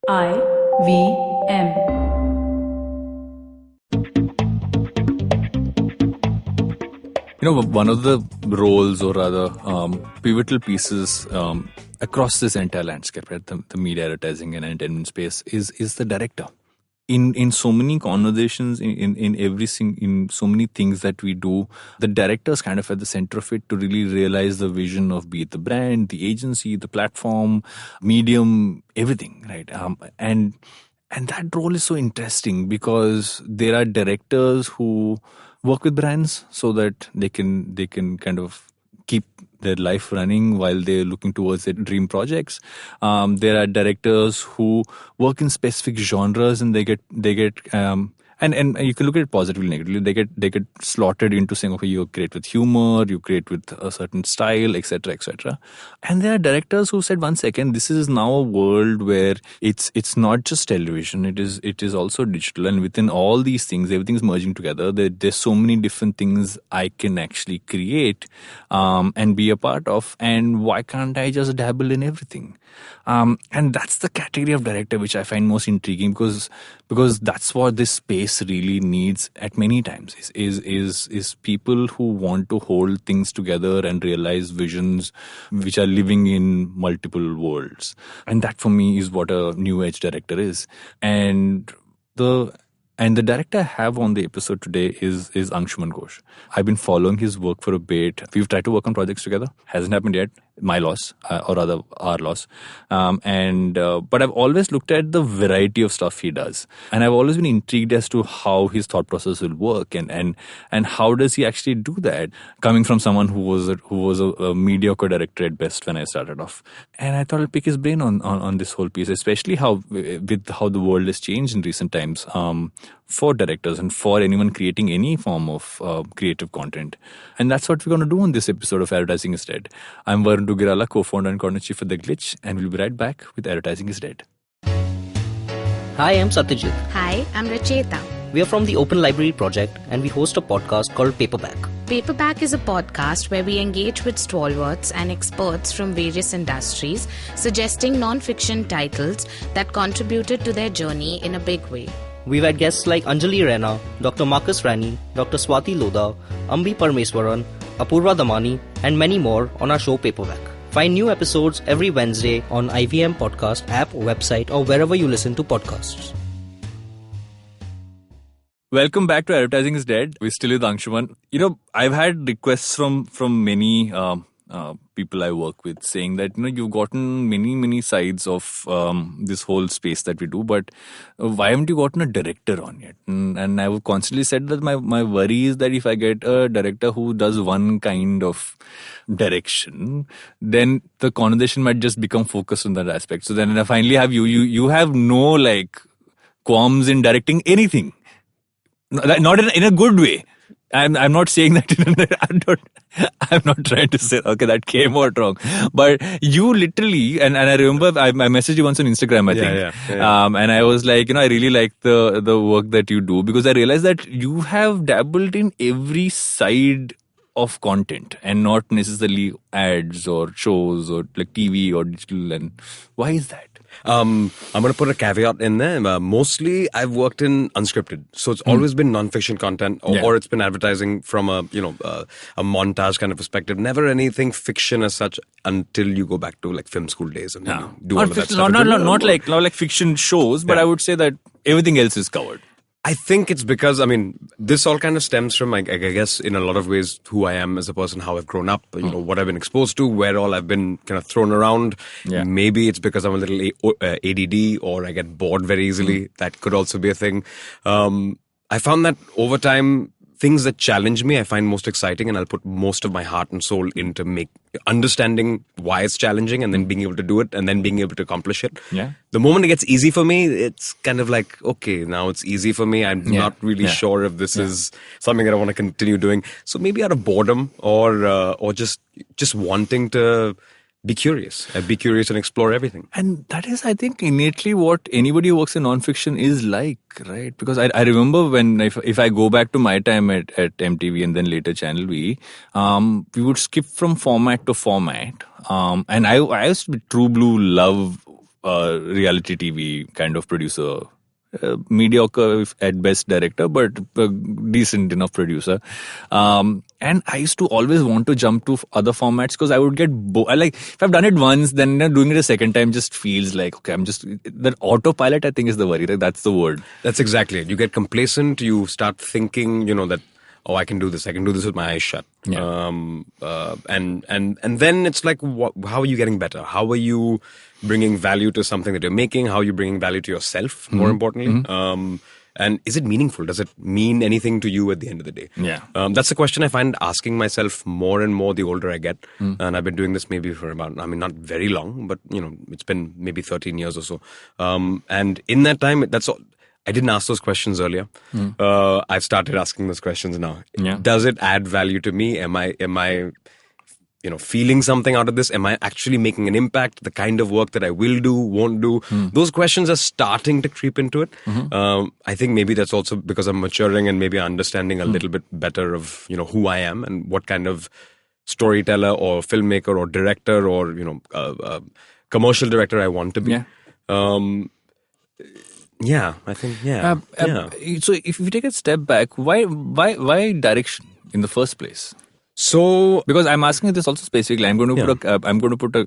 IVM. One of the roles, or rather pivotal pieces across this entire landscape, right, the media, advertising and entertainment space is the director. In so many conversations, in so many things that we do, the director is kind of at the center of it to really realize the vision of, be it the brand, the agency, the platform, medium, everything, right? And that role is so interesting because there are directors who work with brands so that they can kind of keep their life running while they're looking towards their dream projects. There are directors who work in specific genres and they get and you can look at it positively, negatively. They get slotted into saying, okay, you're great with humor, you're great with a certain style, etc., etc. And there are directors who said, 1 second, this is now a world where it's not just television, it is also digital, and within all these things, everything's merging together. There's so many different things I can actually create and be a part of, and why can't I just dabble in everything? And that's the category of director which I find most intriguing because that's what this space really needs at many times is people who want to hold things together and realize visions which are living in multiple worlds. And that for me is what a new age director is. And the director I have on the episode today is Angshuman Ghosh. I've been following his work for a bit. We've tried to work on projects together. Hasn't happened yet. My loss, or rather our loss. But I've always looked at the variety of stuff he does. And I've always been intrigued as to how his thought process will work and how does he actually do that, coming from someone who was a mediocre director at best when I started off. And I thought I'd pick his brain on this whole piece, especially with how the world has changed in recent times. For directors and for anyone creating any form of creative content. And that's what we're going to do on this episode of Advertising is Dead. I'm Varun Duggirala, co-founder and corner chief at The Glitch, and we'll be right back with Advertising is Dead. Hi, I'm Satyajit. Hi, I'm Racheta. We are from the Open Library Project and we host a podcast called Paperback. Paperback is a podcast where we engage with stalwarts and experts from various industries, suggesting non-fiction titles that contributed to their journey in a big way. We've had guests like Anjali Raina, Dr. Marcus Rani, Dr. Swati Lodha, Ambi Parmeswaran, Apurva Damani, and many more on our show Paperback. Find new episodes every Wednesday on IVM Podcast app, website, or wherever you listen to podcasts. Welcome back to Advertising is Dead. We're still with Angshuman. I've had requests from many people I work with saying that you've gotten many sides of this whole space that we do, but why haven't you gotten a director on yet? And I've constantly said that my worry is that if I get a director who does one kind of direction, then the conversation might just become focused on that aspect. So then I finally have you have no qualms in directing anything, not in a good way. I'm not saying that. I'm not trying to say, okay, that came out wrong. But you literally, and I remember I messaged you once on Instagram, I think. Yeah. And I was like, I really like the work that you do because I realized that you have dabbled in every side of content and not necessarily ads or shows or TV or digital. And why is that? I'm going to put a caveat in there. Mostly, I've worked in unscripted, so it's always been non-fiction content, or it's been advertising from a montage kind of perspective. Never anything fiction as such until you go back to film school days and do all of that stuff. Not like fiction shows, but I would say that everything else is covered. I think it's because, this all kind of stems from, I guess, in a lot of ways, who I am as a person, how I've grown up, what I've been exposed to, where all I've been kind of thrown around. Yeah. Maybe it's because I'm a little ADD or I get bored very easily. That could also be a thing. I found that over time, things that challenge me, I find most exciting, and I'll put most of my heart and soul into understanding why it's challenging and then being able to do it and then being able to accomplish it. Yeah. The moment it gets easy for me, it's kind of like, okay, now it's easy for me. I'm not really sure if this is something that I want to continue doing. So maybe out of boredom or just wanting to be curious and explore everything. And that is, I think, innately what anybody who works in non-fiction is like, right? Because I remember when, if I go back to my time at MTV and then later Channel V, we would skip from format to format. And I used to be true blue love reality TV kind of producer. Mediocre at best director, but a decent enough producer. And I used to always want to jump to other formats because I would get bored. Like, if I've done it once, then doing it a second time just feels like, okay, that autopilot, I think, is the worry. Like, that's the word. That's exactly it. You get complacent. You start thinking, that, oh, I can do this with my eyes shut. Yeah. And then it's like, how are you getting better? How are you bringing value to something that you're making? How are you bringing value to yourself, more importantly? And is it meaningful? Does it mean anything to you at the end of the day? Yeah. That's a question I find asking myself more and more the older I get. And I've been doing this maybe for about, not very long, but, it's been maybe 13 years or so. And in that time, that's all. I didn't ask those questions earlier. I've started asking those questions now. Yeah. Does it add value to me? Am I feeling something out of this? Am I actually making an impact? The kind of work that I will do, won't do? Those questions are starting to creep into it. I think maybe that's also because I'm maturing and maybe understanding a little bit better of, who I am and what kind of storyteller or filmmaker or director or, commercial director I want to be. Yeah. I think, So if we take a step back, why direction in the first place? So, because I'm asking this also specifically, I'm going to put a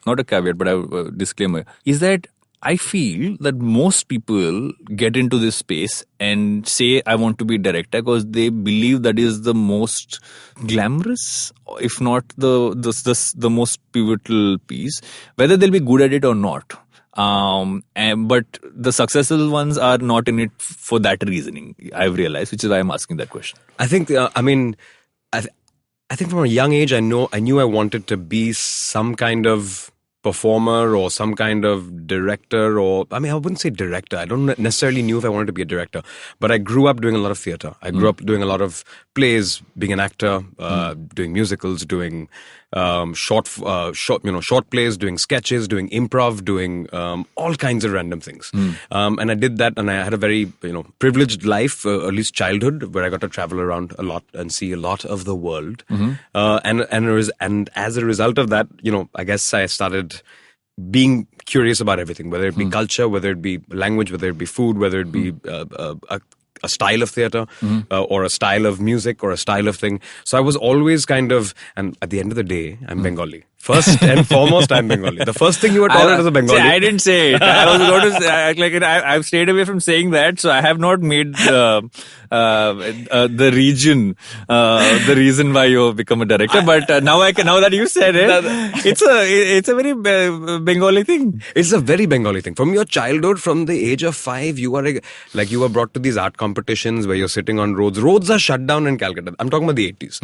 not a caveat, but a disclaimer, is that I feel that most people get into this space and say, I want to be a director because they believe that is the most glamorous, if not the most pivotal piece, whether they'll be good at it or not. But the successful ones are not in it for that reasoning, I've realized, which is why I'm asking that question. I think, I think from a young age, I knew I wanted to be some kind of performer or some kind of director, or I wouldn't say director. I don't necessarily knew if I wanted to be a director, but I grew up doing a lot of theater. I grew up doing a lot of plays, being an actor, doing musicals, doing short plays, doing sketches, doing improv, doing all kinds of random things. And I did that, and I had a very privileged life, at least childhood, where I got to travel around a lot and see a lot of the world. And as a result of that, I guess I started being curious about everything, whether it be culture, whether it be language, whether it be food, whether it be a style of theater or a style of music or a style of thing. So I was always kind of, and at the end of the day, I'm Bengali. First and foremost, I'm Bengali. The first thing you were taught as a Bengali. I didn't say it. I was going to say, I've stayed away from saying that, so I have not made the region the reason why you have become a director. But now that you said it, it's a very Bengali thing. It's a very Bengali thing. From your childhood, from the age of 5, you were brought to these art competitions where you're sitting on roads. Roads are shut down in Calcutta. I'm talking about the 80s.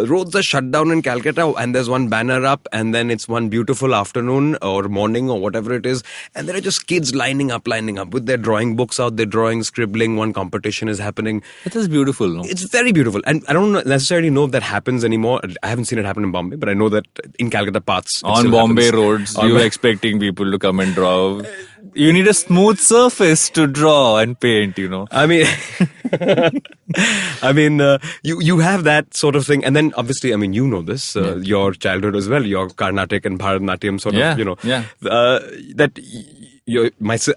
Roads are shut down in Calcutta, and there's one banner up, and then it's one beautiful afternoon or morning or whatever it is, and there are just kids lining up with their drawing books out, their drawing, scribbling. One competition is happening. It is beautiful, no? It's very beautiful, and I don't necessarily know if that happens anymore. I haven't seen it happen in Bombay, but I know that in Calcutta parts on Bombay roads, you're expecting people to come and draw. You need a smooth surface to draw and paint, you have that sort of thing. And then obviously, you know this, your childhood as well, your Carnatic and Bharatanatyam sort of,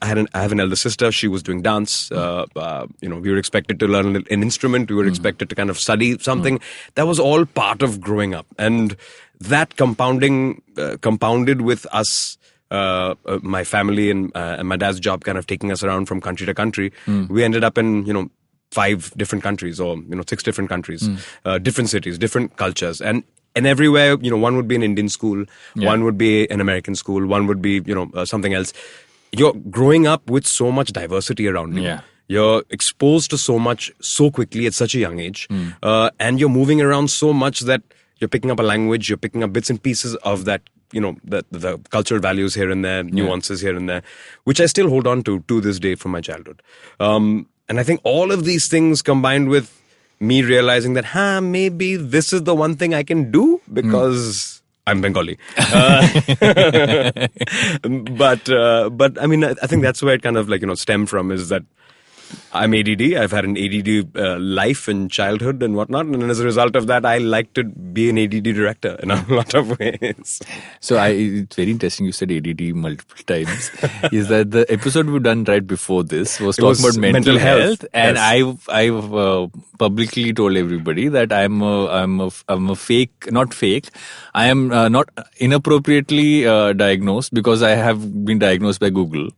I have an elder sister. She was doing dance. We were expected to learn an instrument. We were expected to kind of study something. That was all part of growing up. And that compounded with us, my family and my dad's job kind of taking us around from country to country. We ended up in 5 different countries or 6 different countries, different cities, different cultures, and everywhere one would be an Indian school, one would be an American school, one would be something else. You're growing up with so much diversity around you. You're exposed to so much so quickly at such a young age, and you're moving around so much that you're picking up a language, you're picking up bits and pieces of that, the cultural values here and there, nuances here and there, which I still hold on to this day from my childhood. And I think all of these things combined with me realizing that, maybe this is the one thing I can do because I'm Bengali. But I think that's where it kind of stemmed from, is that I'm ADD. I've had an ADD life in childhood and whatnot. And as a result of that, I like to be an ADD director in a lot of ways. So it's very interesting you said ADD multiple times. Is that the episode we've done right before this was talking about mental health. And yes. I've publicly told everybody that I'm a fake, not fake. I am not inappropriately diagnosed because I have been diagnosed by Google,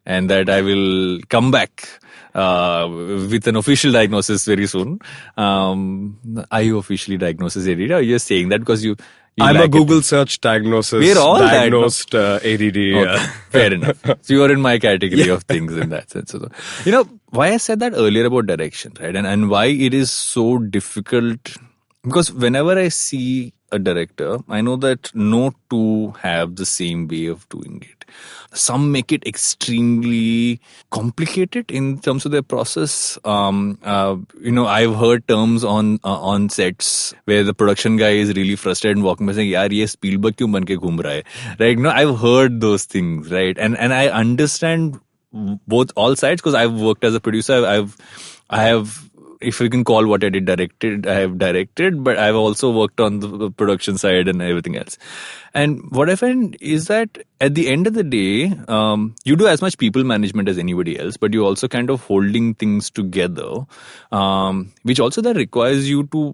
and that I will come back with an official diagnosis very soon. Are you officially diagnosed as ADD? Or are you just saying that because you I'm a Google search diagnosis. We're all diagnosed ADD. Okay, fair enough. So you are in my category of things in that sense. So, why I said that earlier about direction, right? And why it is so difficult. Because whenever I see a director, I know that no two have the same way of doing it. Some make it extremely complicated in terms of their process. I've heard terms on sets where the production guy is really frustrated and walking by saying, "Yaar, ye Spielberg kyun ban ke ghoom raha hai?" Right? I've heard those things, right? And I understand all sides because I've worked as a producer. I have. If you can call what I have directed, but I've also worked on the production side and everything else. And what I find is that at the end of the day, you do as much people management as anybody else, but you're also kind of holding things together, which also that requires you to,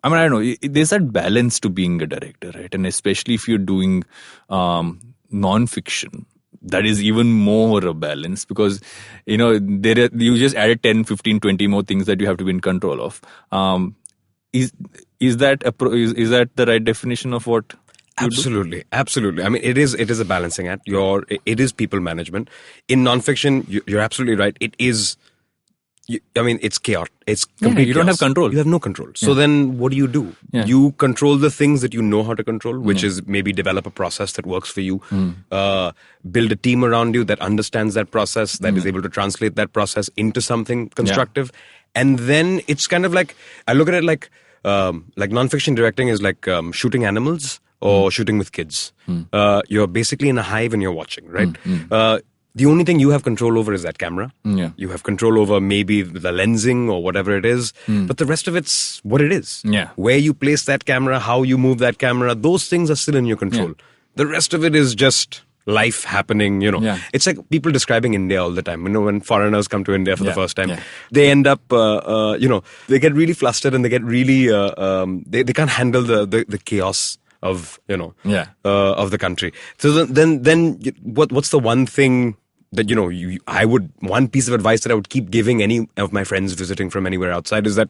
I don't know, there's that balance to being a director, right? And especially if you're doing non-fiction. That is even more a balance because, you just added 10, 15, 20 more things that you have to be in control of. Is that the right definition of what you do? Absolutely. I mean, it is a balancing act. It is people management. In nonfiction, you're absolutely right. It is. It's chaos. It's complete. You don't have control. You have no control. So then what do? Yeah. You control the things that you know how to control, which is maybe develop a process that works for you, build a team around you that understands that process, that is able to translate that process into something constructive. Yeah. And then it's kind of like, I look at it like nonfiction directing is like shooting animals or shooting with kids. You're basically in a hive and you're watching, right? The only thing you have control over is that camera. Yeah. You have control over maybe the lensing or whatever it is. But the rest of it's what it is. Yeah. Where you place that camera, how you move that camera, those things are still in your control. Yeah. The rest of it is just life happening, Yeah. It's like people describing India all the time. When foreigners come to India for the first time, they end up, they get really flustered and they get really, they can't handle the chaos of, of the country. So then what's the one thing that, one piece of advice that I would keep giving any of my friends visiting from anywhere outside is that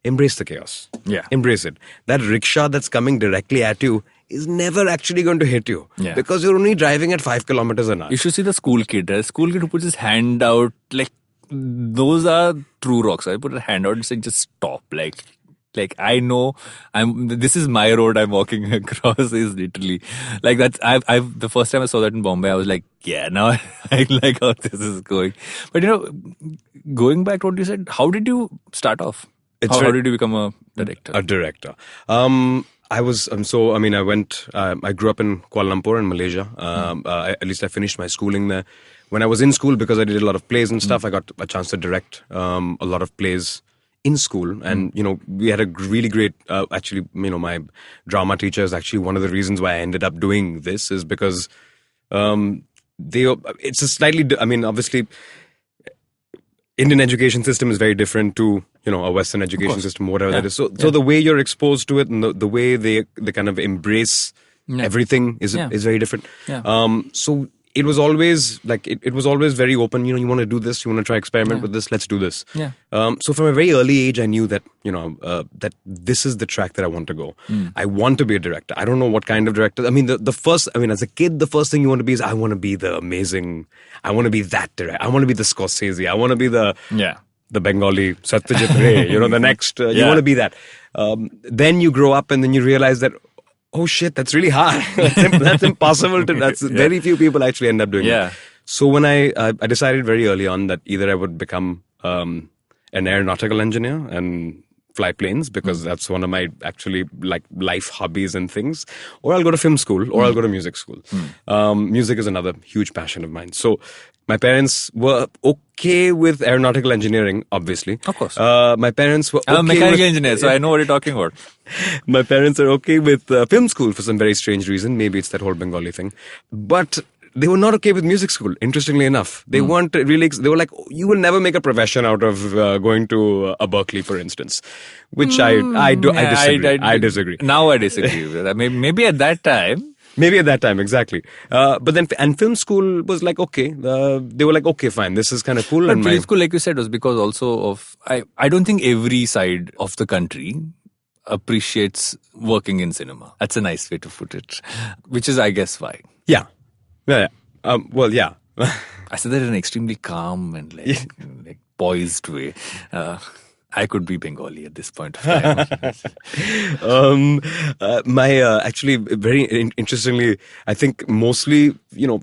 embrace the chaos. Yeah. Embrace it. That rickshaw that's coming directly at you is never actually going to hit you. Yeah. Because you're only driving at 5 kilometers an hour. You should see the school kid. The school kid who puts his hand out, those are true rocks. I put a hand out and say, just stop. I know this is my road I'm walking across is literally that's I've the first time I saw that in Bombay, I was like, yeah, now I like how this is going. But going back to what you said, how did you start off? How did you become a director? A director. I was, I grew up in Kuala Lumpur in Malaysia. At least I finished my schooling there. When I was in school, because I did a lot of plays and stuff, I got a chance to direct a lot of plays in school. And, we had a really great, my drama teacher is actually one of the reasons why I ended up doing this is because it's a slightly, obviously, Indian education system is very different to, a Western education system, whatever that is. So the way you're exposed to it and the way they kind of embrace everything is very different. Yeah. So it was always it was always very open. You want to do this, you want to try experiment with this, let's do this. Yeah. So from a very early age, I knew that that this is the track that I want to go. I want to be a director. I don't know what kind of director. As a kid, the first thing you want to be is I want to be the amazing. I want to be that director. I want to be the Scorsese. I want to be the Bengali Satyajit Ray. The next. You want to be that. Then you grow up and then you realize that. Oh shit, that's really hard. That's impossible to. Very few people actually end up doing it. So when I decided very early on that either I would become an aeronautical engineer and fly planes because that's one of my actually like life hobbies and things. Or I'll go to film school, or I'll go to music school. Music is another huge passion of mine. So my parents were okay with aeronautical engineering, obviously. Of course. My parents were okay I'm a mechanical with, engineer, so I know what you're talking about. My parents are okay with film school for some very strange reason. Maybe it's that whole Bengali thing. But they were not okay with music school, interestingly enough. They weren't really, they were like, you will never make a profession out of going to a Berkeley, for instance. Which I disagree. I disagree. Now I disagree with that. Maybe at that time. Maybe at that time, exactly. But then, and film school was like, okay, they were like, okay, fine, this is kind of cool. But and film school, like you said, was because also of, I don't think every side of the country appreciates working in cinema. That's a nice way to put it. Which is, I guess, why. Yeah. Well, yeah. I said that in an extremely calm and like poised way. I could be Bengali at this point of time. Actually, very interestingly, I think mostly,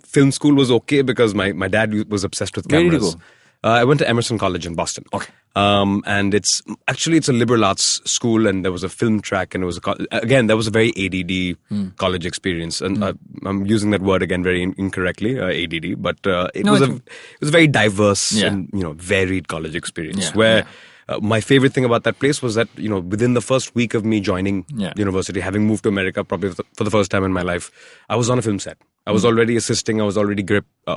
film school was okay because my dad was obsessed with cameras. Where did you go? I went to Emerson College in Boston. Okay. And it's a liberal arts school, and there was a film track, and it was there was a very ADD college experience, and I'm using that word again very incorrectly, ADD, but it was a very diverse and varied college experience where. My favorite thing about that place was that, within the first week of me joining university, having moved to America probably for the first time in my life, I was on a film set. I was already assisting. I was already a grip. I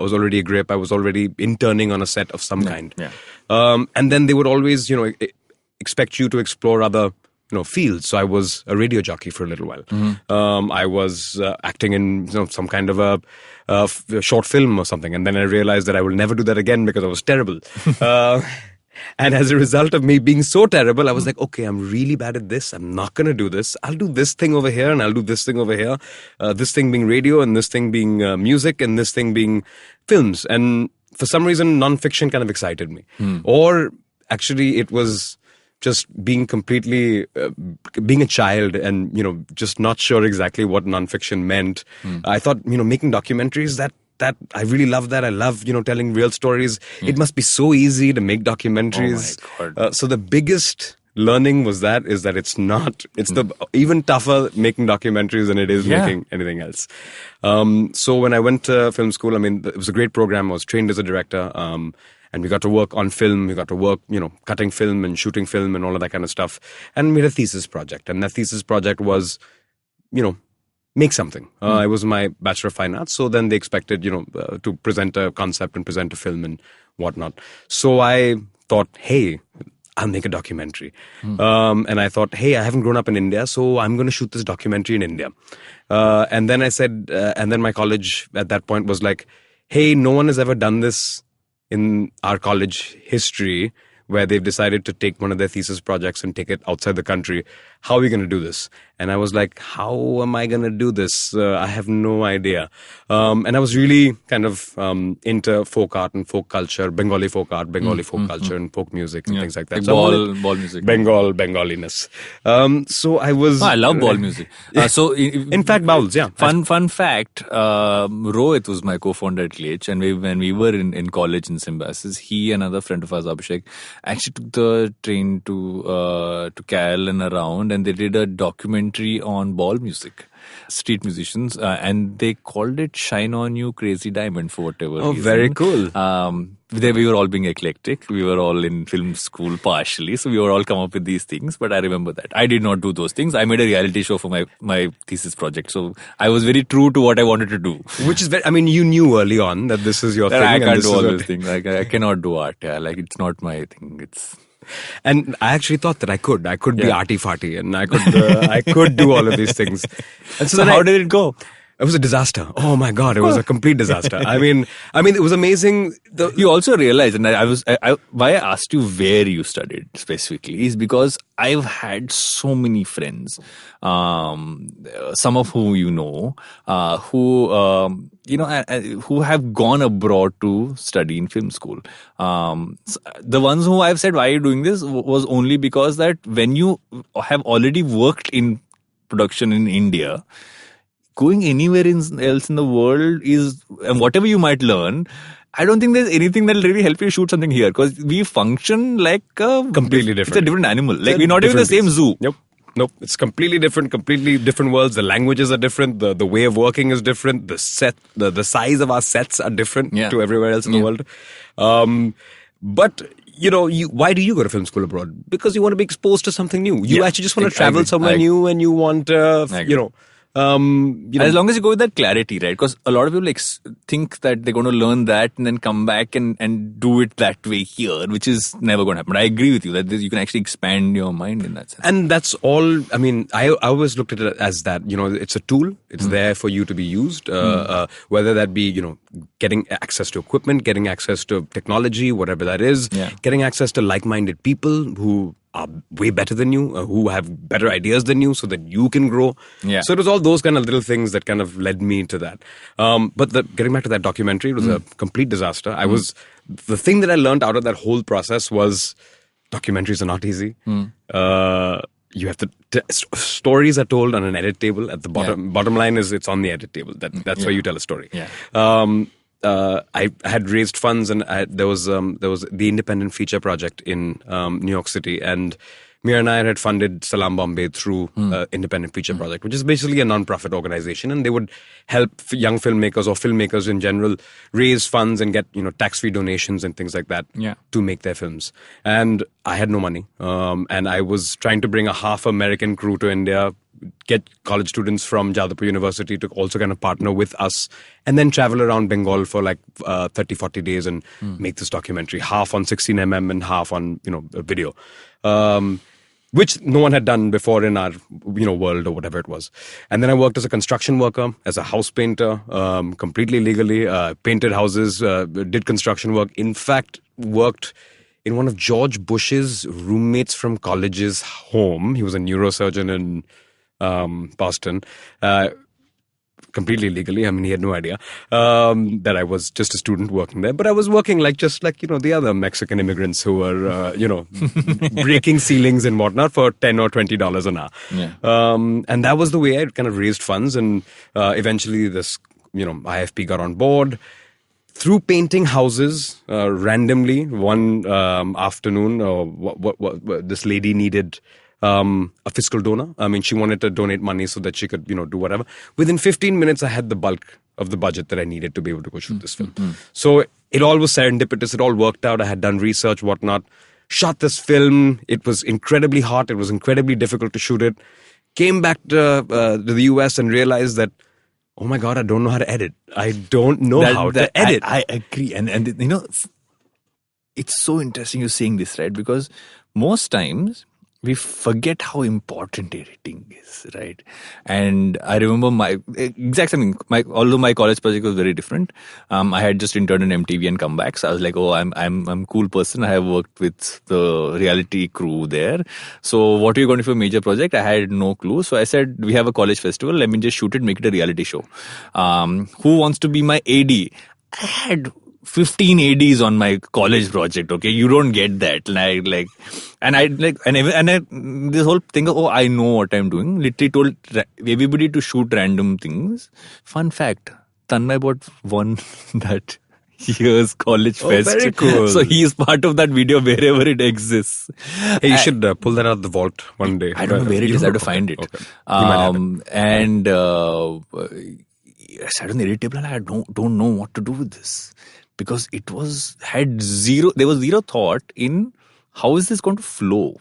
was already interning on a set of some kind. Yeah. And then they would always, expect you to explore other, fields. So I was a radio jockey for a little while. I was acting in some kind of a short film or something. And then I realized that I will never do that again because I was terrible. And as a result of me being so terrible, I was like, okay, I'm really bad at this. I'm not going to do this. I'll do this thing over here and I'll do this thing over here. This thing being radio and this thing being music and this thing being films. And for some reason, nonfiction kind of excited me. Or actually, it was just being completely, being a child and, just not sure exactly what nonfiction meant. I thought, making documentaries, that I really love that. I love, telling real stories. It must be so easy to make documentaries. Oh my God. So the biggest learning is that it's not, it's the even tougher making documentaries than it is making anything else. So when I went to film school, it was a great program. I was trained as a director. And we got to work on film. We got to work, cutting film and shooting film and all of that kind of stuff. And we had a thesis project. And that thesis project was, make something. It was my Bachelor of Fine Arts. So then they expected, to present a concept and present a film and whatnot. So I thought, hey, I'll make a documentary. And I thought, hey, I haven't grown up in India, so I'm going to shoot this documentary in India. And then I said, and then my college at that point was like, hey, no one has ever done this in our college history, where they've decided to take one of their thesis projects and take it outside the country. How are we going to do this? And I was like, how am I going to do this? I have no idea. And I was really kind of into folk art and folk culture, Bengali folk art, Bengali folk culture and folk music and things like that. Like so ball music. Bengaliness. So I was... I love ball music. In fact, bowls, yeah. Fun fact, Rohit was my co-founder at Klech, and when we were in college in Symbiosis, he and another friend of ours, Abhishek, actually took the train to KL and around, and they did a documentary on ball music, street musicians, and they called it Shine On You Crazy Diamond for whatever reason. Very cool. We were all being eclectic. We were all in film school partially, so we were all come up with these things, but I remember that. I did not do those things. I made a reality show for my thesis project, so I was very true to what I wanted to do. Which is you knew early on that this is your thing. I can't do all those things. Like, I cannot do art. Yeah, like it's not my thing. And I actually thought that I could be arty-farty and I could do all of these things. And so how did it go? It was a disaster. Oh my God, it was a complete disaster. I mean, it was amazing. You also realized, and why I asked you where you studied specifically is because I've had so many friends, some of whom who have gone abroad to study in film school. The ones who I've said, why are you doing this, was only because that when you have already worked in production in India, going anywhere else in the world and whatever you might learn, I don't think there's anything that'll really help you shoot something here, because we function like completely different. It's a different animal. Like, we're not even the same zoo. Yep. Nope. It's completely different worlds. The languages are different. The way of working is different. The size of our sets are different to everywhere else in the world. But why do you go to film school abroad? Because you want to be exposed to something new. You actually just want to travel somewhere new, and you want, as long as you go with that clarity, right? Because a lot of people think that they're going to learn that and then come back and do it that way here, which is never going to happen. I agree with you that you can actually expand your mind in that sense. And that's all. I mean, I always looked at it as that, it's a tool. It's there for you to be used, whether that be, getting access to equipment, getting access to technology, whatever that is, getting access to like-minded people who are way better than you, who have better ideas than you, so that you can grow. Yeah. So it was all those kind of little things that kind of led me to that. But getting back to that documentary, it was a complete disaster. The thing that I learned out of that whole process was documentaries are not easy. You have to stories are told on an edit table at the bottom. Bottom line is it's on the edit table. That's where you tell a story. I had raised funds, and there was the Independent Feature Project in New York City, and Mira and I had funded Salam Bombay through Independent Feature Project, which is basically a non-profit organization, and they would help young filmmakers or filmmakers in general raise funds and get tax-free donations and things like that to make their films. And I had no money, and I was trying to bring a half American crew to India, get college students from Jadavpur University to also kind of partner with us, and then travel around Bengal for like 30-40 days and make this documentary, half on 16mm and half on video, which no one had done before in our world or whatever it was. And then I worked as a construction worker, as a house painter, completely legally, painted houses, did construction work. In fact, worked in one of George Bush's roommates from college's home. He was a neurosurgeon in Boston, completely legally. I mean, he had no idea that I was just a student working there, but I was working just like the other Mexican immigrants who were breaking ceilings and whatnot for $10 or $20 an hour. And that was the way I kind of raised funds, and eventually this IFP got on board. Through painting houses randomly one afternoon, this lady needed a fiscal donor. I mean, she wanted to donate money so that she could, do whatever. Within 15 minutes, I had the bulk of the budget that I needed to be able to go shoot this film. So it all was serendipitous. It all worked out. I had done research, whatnot. Shot this film. It was incredibly hot. It was incredibly difficult to shoot it. Came back to the US and realized that, oh my God, I don't know how to edit. I don't know how to edit. I agree. And it's so interesting you're saying this, right? Because most times we forget how important editing is, right? And I remember my exact same thing. Although my college project was very different, I had just interned in MTV and come back. So I was like, oh, I'm a cool person. I have worked with the reality crew there. So what are you going to do for a major project? I had no clue. So I said, we have a college festival. Let me just shoot it, make it a reality show. Who wants to be my AD? I had 15 ADs on my college project. Okay, you don't get that. This whole thing of, I know what I'm doing. Literally told everybody to shoot random things. Fun fact: Tanmay won that year's college fest. Very cool. So he is part of that video wherever it exists. Hey, you should pull that out of the vault one day. I don't know where it is. I have to find it. Okay. And I sat on the edit table and I don't know what to do with this. Because there was zero thought in how is this going to flow.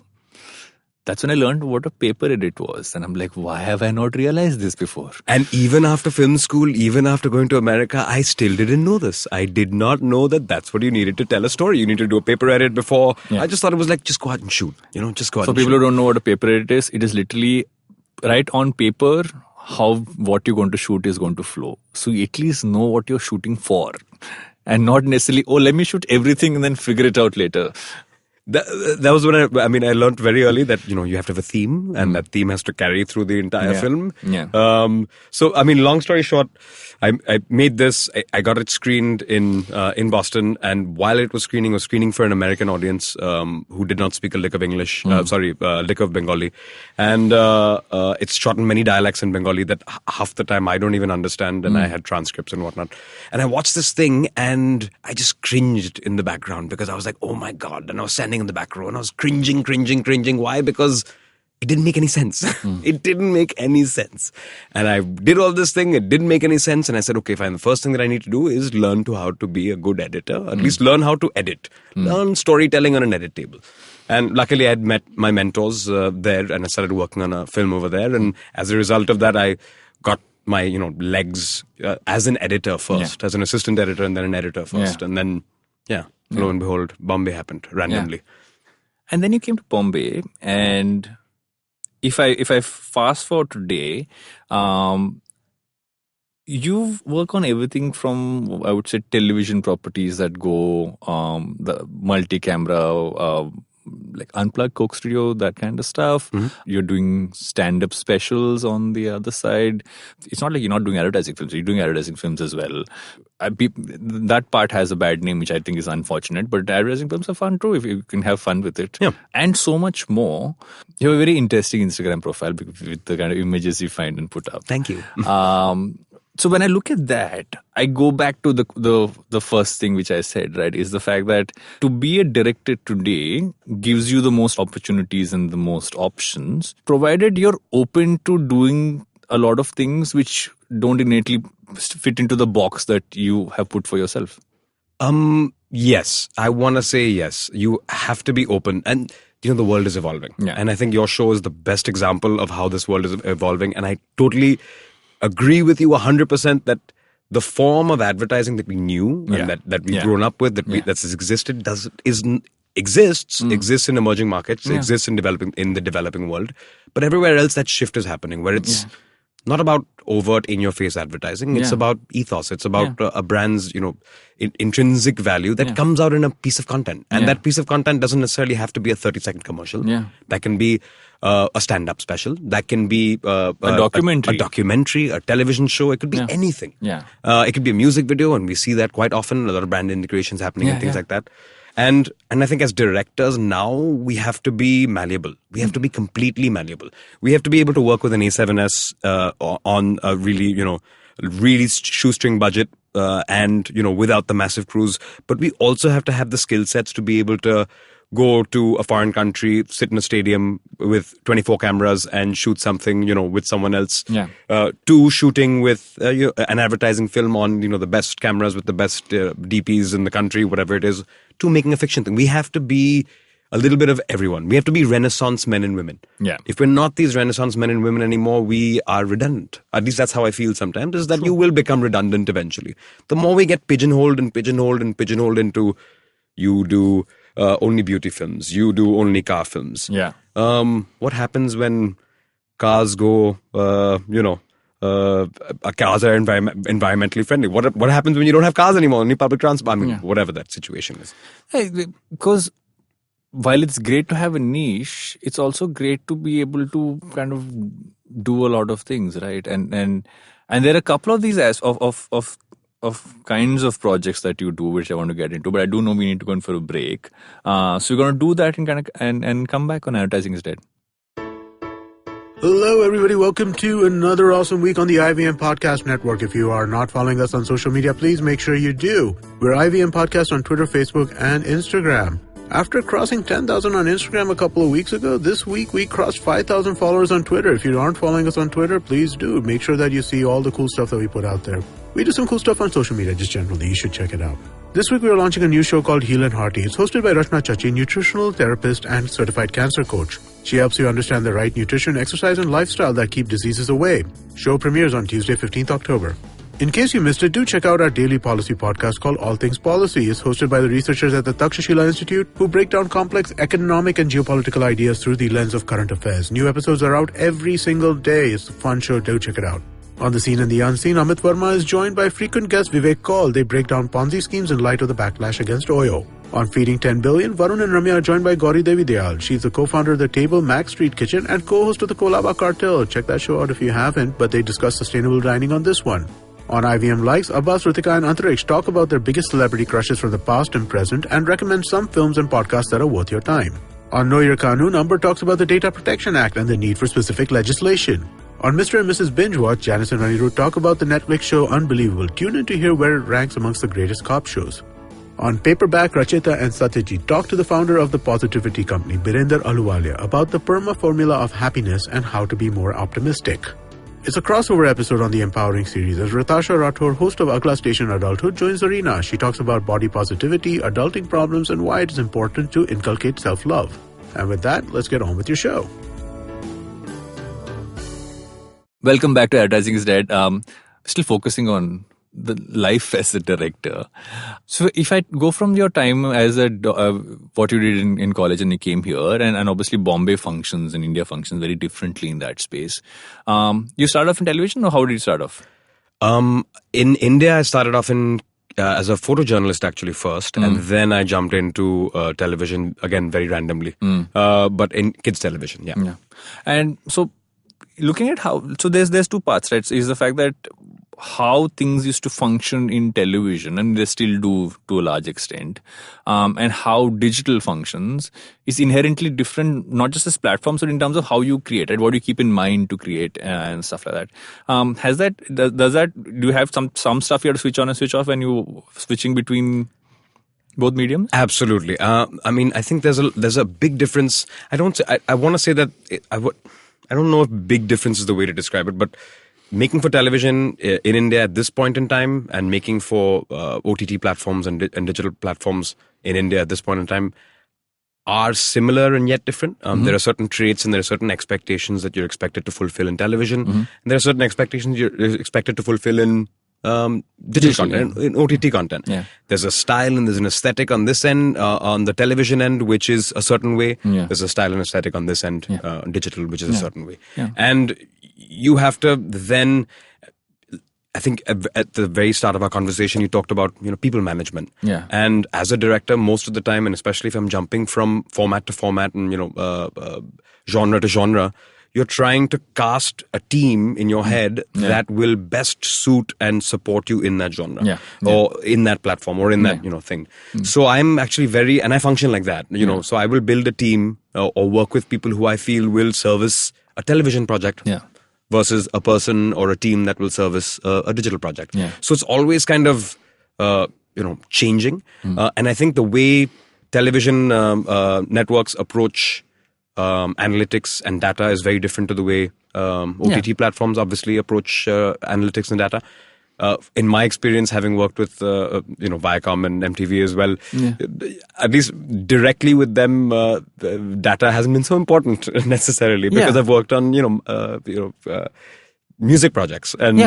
That's when I learned what a paper edit was. And I'm like, why have I not realized this before? And even after film school, even after going to America, I still didn't know this. I did not know that that's what you needed to tell a story. You need to do a paper edit before. Yeah. I just thought it was just go out and shoot. Just go out and shoot. For people who don't know what a paper edit is, it is literally write on paper what you're going to shoot is going to flow. So you at least know what you're shooting for. And not necessarily, let me shoot everything and then figure it out later. That was when I learned very early that, you have to have a theme, and that theme has to carry through the entire film. Yeah. So, long story short, I made this. I got it screened in Boston, and while it was screening for an American audience who did not speak a lick of English. Lick of Bengali, and it's shot in many dialects in Bengali that half the time I don't even understand, and I had transcripts and whatnot. And I watched this thing, and I just cringed in the background because I was like, oh my God. And I was standing in the back row and I was cringing. Why? Because it didn't make any sense. It didn't make any sense. And I did all this thing. It didn't make any sense. And I said, okay, fine. The first thing that I need to do is learn how to be a good editor. At least learn how to edit. Learn storytelling on an edit table. And luckily I had met my mentors there, and I started working on a film over there. And as a result of that, I got my legs as an editor first, as an assistant editor, and then an editor first. And then, lo and behold, Bombay happened randomly. And then you came to Bombay, and if I fast forward today, you work on everything from, I would say, television properties that go the multi-camera, like Unplugged, Coke Studio, that kind of stuff. You're doing stand-up specials on the other side. It's not like you're not doing advertising films. You're doing advertising films as well. That part has a bad name, which I think is unfortunate. But advertising films are fun too, if you can have fun with it. Yeah. And so much more. You have a very interesting Instagram profile with the kind of images you find and put up. Thank you. So when I look at that, I go back to the first thing which I said, right, is the fact that to be a director today gives you the most opportunities and the most options, provided you're open to doing a lot of things which don't innately fit into the box that you have put for yourself. Yes, I want to say yes. You have to be open, and the world is evolving. Yeah. And I think your show is the best example of how this world is evolving, and I totally agree with you 100% that the form of advertising that we knew and that we've grown up with, that's existed, exists in emerging markets, exists in the developing world, but everywhere else that shift is happening, where it's not about overt in-your-face advertising. It's about ethos. It's about a brand's, intrinsic value that comes out in a piece of content. And that piece of content doesn't necessarily have to be a 30-second commercial. Yeah. That can be a stand-up special. That can be a documentary. A television show. It could be anything. Yeah. It could be a music video, and we see that quite often. A lot of brand integrations happening and things like that. And I think as directors now, we have to be malleable. We have to be completely malleable. We have to be able to work with an A7S on a really shoestring budget and without the massive crews. But we also have to have the skill sets to be able to go to a foreign country, sit in a stadium with 24 cameras and shoot something, with someone else. Yeah. To shooting with an advertising film on, the best cameras with the best DPs in the country, whatever it is, to making a fiction thing. We have to be a little bit of everyone. We have to be Renaissance men and women. Yeah. If we're not these Renaissance men and women anymore, we are redundant. At least that's how I feel sometimes, is that you will become redundant eventually. The more we get pigeonholed into you do only beauty films, you do only car films. Yeah. What happens when cars go, cars are environmentally friendly? What happens when you don't have cars anymore, only public transport? Whatever that situation is. Because while it's great to have a niche, it's also great to be able to kind of do a lot of things, right? And there are a couple of these of kinds of projects that you do, which I want to get into, but I do know we need to go in for a break. So we're going to do that and come back on advertising instead. Hello, everybody. Welcome to another awesome week on the IVM Podcast Network. If you are not following us on social media, please make sure you do. We're IVM Podcast on Twitter, Facebook, and Instagram. After crossing 10,000 on Instagram a couple of weeks ago, this week we crossed 5,000 followers on Twitter. If you aren't following us on Twitter, please do. Make sure that you see all the cool stuff that we put out there. We do some cool stuff on social media, just generally. You should check it out. This week we are launching a new show called Heal and Hearty. It's hosted by Rachna Chachi, nutritional therapist and certified cancer coach. She helps you understand the right nutrition, exercise, and lifestyle that keep diseases away. Show premieres on Tuesday, 15th October. In case you missed it, do check out our daily policy podcast called All Things Policy. It's hosted by the researchers at the Takshashila Institute who break down complex economic and geopolitical ideas through the lens of current affairs. New episodes are out every single day. It's a fun show. Do check it out. On The Scene and the Unseen, Amit Verma is joined by frequent guest Vivek Kaul. They break down Ponzi schemes in light of the backlash against oil. On Feeding 10 Billion, Varun and Ramya are joined by Gauri Devi Dayal. She's the co-founder of The Table, Mac Street Kitchen, and co-host of the Kolaba Cartel. Check that show out if you haven't, but they discuss sustainable dining on this one. On IVM Likes, Abbas, Ritika, and Antariksh talk about their biggest celebrity crushes from the past and present and recommend some films and podcasts that are worth your time. On Know Your Kanun, Amber talks about the Data Protection Act and the need for specific legislation. On Mr. and Mrs. Binge Watch, Janice and Anirudh talk about the Netflix show Unbelievable. Tune in to hear where it ranks amongst the greatest cop shows. On Paperback, Rachita and Satyajit talk to the founder of the Positivity Company, Birinder Ahluwalia, about the PERMA formula of happiness and how to be more optimistic. It's a crossover episode on the Empowering series as Ratasha Rathore, host of Agla Station Adulthood, joins Zarina. She talks about body positivity, adulting problems, and why it is important to inculcate self-love. And with that, let's get on with your show. Welcome back to Advertising is Dead. Still focusing on the life as a director. So if I go from your time as what you did in college and you came here, and obviously Bombay functions and India functions very differently in that space. You started off in television, or how did you start off? In India, I started off as a photojournalist actually first, and then I jumped into television again very randomly, but in kids television. Yeah. And so looking at there's two parts, right? So is the fact that how things used to function in television, and they still do to a large extent, and how digital functions is inherently different, not just as platforms, but in terms of how you create, right? What do you keep in mind to create and stuff like that. Do you have some stuff you have to switch on and switch off when you switching between both mediums? Absolutely. I think there's a big difference. I want to say that I don't know if big difference is the way to describe it, but making for television in India at this point in time and making for OTT platforms and digital platforms in India at this point in time are similar and yet different. There are certain traits and there are certain expectations that you're expected to fulfill in television. And there are certain expectations you're expected to fulfill in digital content, in OTT content. Yeah. There's a style and there's an aesthetic on this end, on the television end, which is a certain way. Yeah. There's a style and aesthetic on this end, digital, which is a certain way. Yeah. And you have to then, I think at the very start of our conversation, you talked about, people management. Yeah. And as a director, most of the time, and especially if I'm jumping from format to format and, genre to genre, you're trying to cast a team in your head that will best suit and support you in that genre or in that platform or in that, thing. So I'm actually and I function like that, so I will build a team or work with people who I feel will service a television project versus a person or a team that will service a digital project. Yeah. So it's always kind of, changing. And I think the way television networks approach analytics and data is very different to the way OTT platforms obviously approach analytics and data. In my experience, having worked with Viacom and MTV as well, at least directly with them, data hasn't been so important necessarily because I've worked on music projects and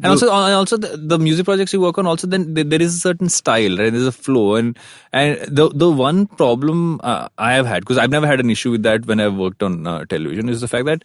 also the music projects you work on. Also, then there is a certain style, right? There's a flow, and the one problem I have had, because I've never had an issue with that when I've worked on television, is the fact that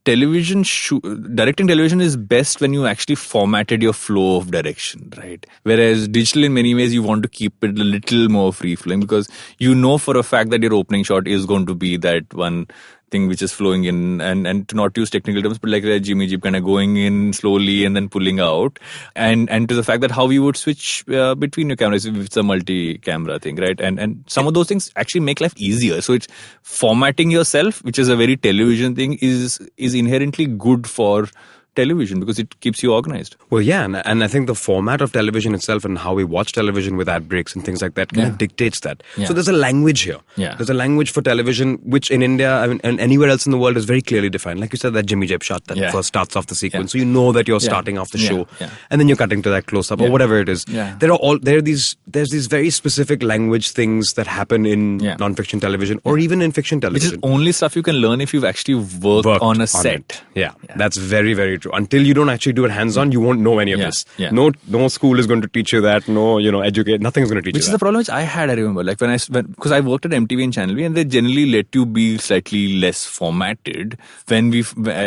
directing television is best when you actually formatted your flow of direction, right? Whereas digital, in many ways, you want to keep it a little more free flowing because for a fact that your opening shot is going to be that one thing which is flowing in, and to not use technical terms, but like a Jimmy Jeep kind of going in slowly and then pulling out, and to the fact that how you would switch between your cameras if it's a multi-camera thing, right? And some of those things actually make life easier. So it's formatting yourself, which is a very television thing, is inherently good for television because it keeps you organized. Well, yeah, and I think the format of television itself and how we watch television with ad breaks and things like that kind of dictates that. Yeah. So there's a language here. Yeah. There's a language for television, which in India and anywhere else in the world is very clearly defined. Like you said, that Jimmy Jeb shot that first starts off the sequence. So you know that you're starting off the show, and then you're cutting to that close-up or whatever it is. Yeah. There's these very specific language things that happen in non-fiction television or even in fiction television. Which is only stuff you can learn if you've actually worked on a set. Yeah, that's very, very true. Until you don't actually do it hands-on, you won't know any of this. Yeah. No school is going to teach you that. No, educate. Nothing is going to teach you that. Which is the problem which I had, I remember. Like because I worked at MTV and Channel V, and they generally let you be slightly less formatted. When